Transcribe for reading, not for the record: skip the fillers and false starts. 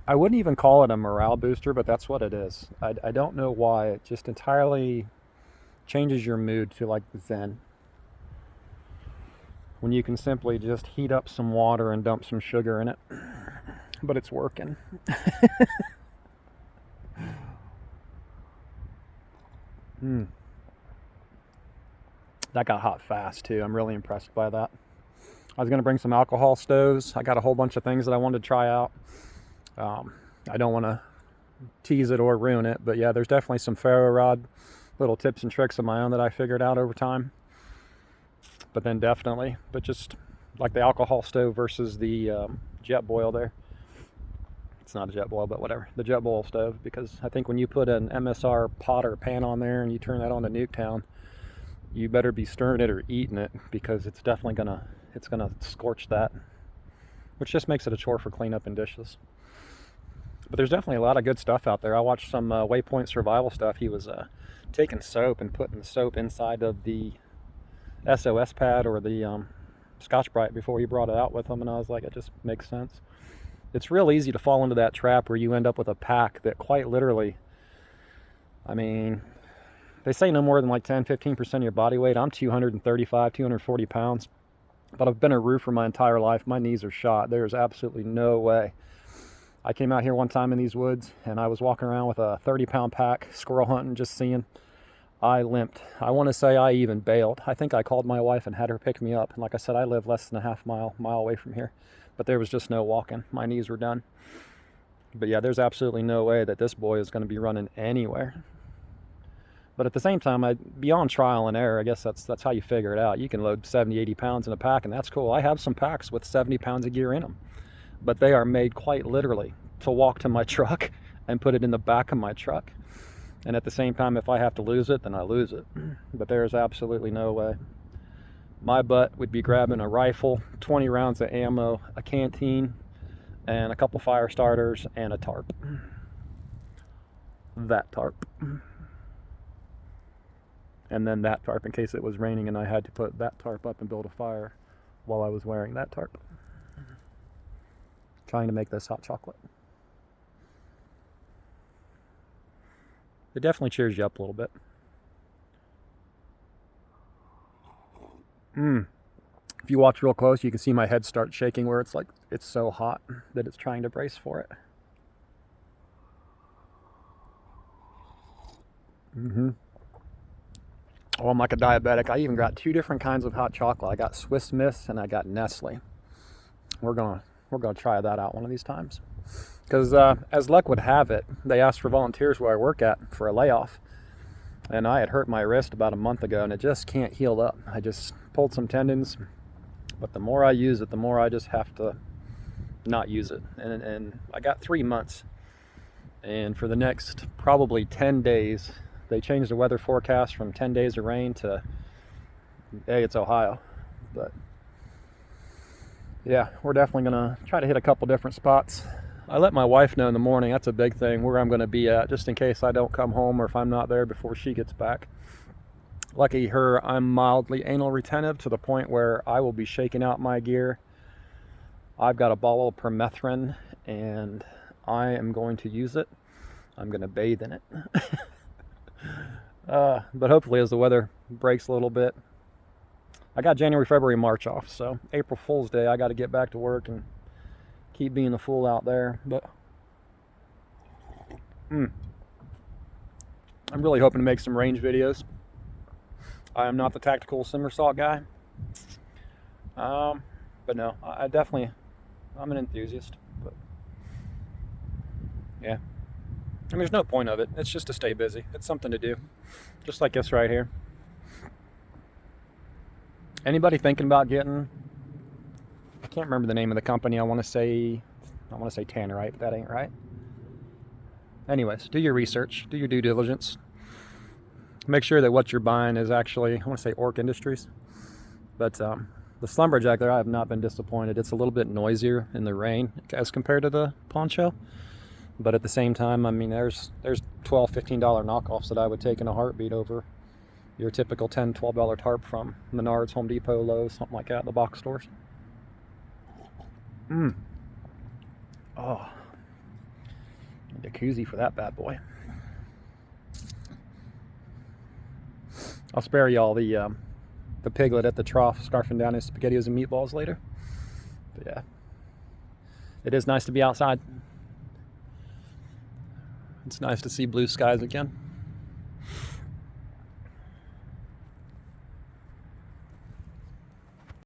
I wouldn't even call it a morale booster, but that's what it is. I don't know why. It just entirely changes your mood to like Zen. When you can simply just heat up some water and dump some sugar in it. But it's working. Mm. That got hot fast too. I'm really impressed by that. I was going to bring some alcohol stoves. I got a whole bunch of things that I wanted to try out. I don't want to tease it or ruin it, but yeah, there's definitely some ferro rod little tips and tricks of my own that I figured out over time. But then definitely, but just like the alcohol stove versus the Jetboil there. It's not a Jetboil, but whatever. The Jetboil stove, because I think when you put an MSR pot or pan on there and you turn that on to Nuketown, you better be stirring it or eating it, because it's definitely gonna scorch that, which just makes it a chore for cleanup and dishes. But there's definitely a lot of good stuff out there. I watched some Waypoint Survival stuff. He was taking soap and putting the soap inside of the SOS pad or the Scotch-Brite before he brought it out with him, and I was like, it just makes sense. It's real easy to fall into that trap where you end up with a pack that quite literally, I mean, they say no more than like 10-15% of your body weight. I'm 235, 240 pounds, but I've been a roofer my entire life. My knees are shot. There's absolutely no way. I came out here one time in these woods and I was walking around with a 30-pound pack, squirrel hunting, just seeing. I limped. I want to say I even bailed. I think I called my wife and had her pick me up. And like I said, I live less than a half mile away from here. But there was just no walking. My knees were done. But yeah, there's absolutely no way that this boy is going to be running anywhere. But at the same time, beyond trial and error, I guess that's how you figure it out. You can load 70, 80 pounds in a pack, and that's cool. I have some packs with 70 pounds of gear in them. But they are made quite literally to walk to my truck and put it in the back of my truck. And at the same time, if I have to lose it, then I lose it. But there's absolutely no way. My butt would be grabbing a rifle, 20 rounds of ammo, a canteen, and a couple fire starters, and a tarp. That tarp. And then that tarp in case it was raining and I had to put that tarp up and build a fire while I was wearing that tarp. Trying to make this hot chocolate. It definitely cheers you up a little bit. If you watch real close, you can see my head start shaking where it's like, it's so hot that it's trying to brace for it. Oh, I'm like a diabetic. I even got 2 different kinds of hot chocolate. I got Swiss Miss and I got Nestle. We're gonna try that out one of these times. Because as luck would have it, they asked for volunteers where I work at for a layoff. And I had hurt my wrist about a month ago and it just can't heal up. I just pulled some tendons, but the more I use it, the more I just have to not use it. And I got 3 months. And for the next probably 10 days, they changed the weather forecast from 10 days of rain to, hey, it's Ohio. But yeah, we're definitely gonna try to hit a couple different spots. I let my wife know in the morning, that's a big thing, where I'm gonna be at, just in case I don't come home or if I'm not there before she gets back. Lucky her, I'm mildly anal retentive to the point where I will be shaking out my gear. I've got a bottle of permethrin and I am going to use it. I'm gonna bathe in it. But hopefully as the weather breaks a little bit, I got January, February, March off, so April Fool's Day I got to get back to work and keep being the fool out there. But I'm really hoping to make some range videos. I am not the tactical somersault guy, but no, I'm an enthusiast. But yeah, I mean, there's no point of it. It's just to stay busy. It's something to do, just like this right here. Anybody thinking about getting, I can't remember the name of the company. I want to say Tannerite, but that ain't right. Anyways, do your research, do your due diligence. Make sure that what you're buying is actually, I want to say Orc Industries. But the Slumberjack there, I have not been disappointed. It's a little bit noisier in the rain as compared to the Poncho. But at the same time, I mean, there's $12, $15 knockoffs that I would take in a heartbeat over your typical $10, $12 tarp from Menards, Home Depot, Lowe's, something like that, the box stores. Oh, Jacuzzi for that bad boy. I'll spare y'all the piglet at the trough scarfing down his SpaghettiOs and meatballs later. But yeah, it is nice to be outside. It's nice to see blue skies again.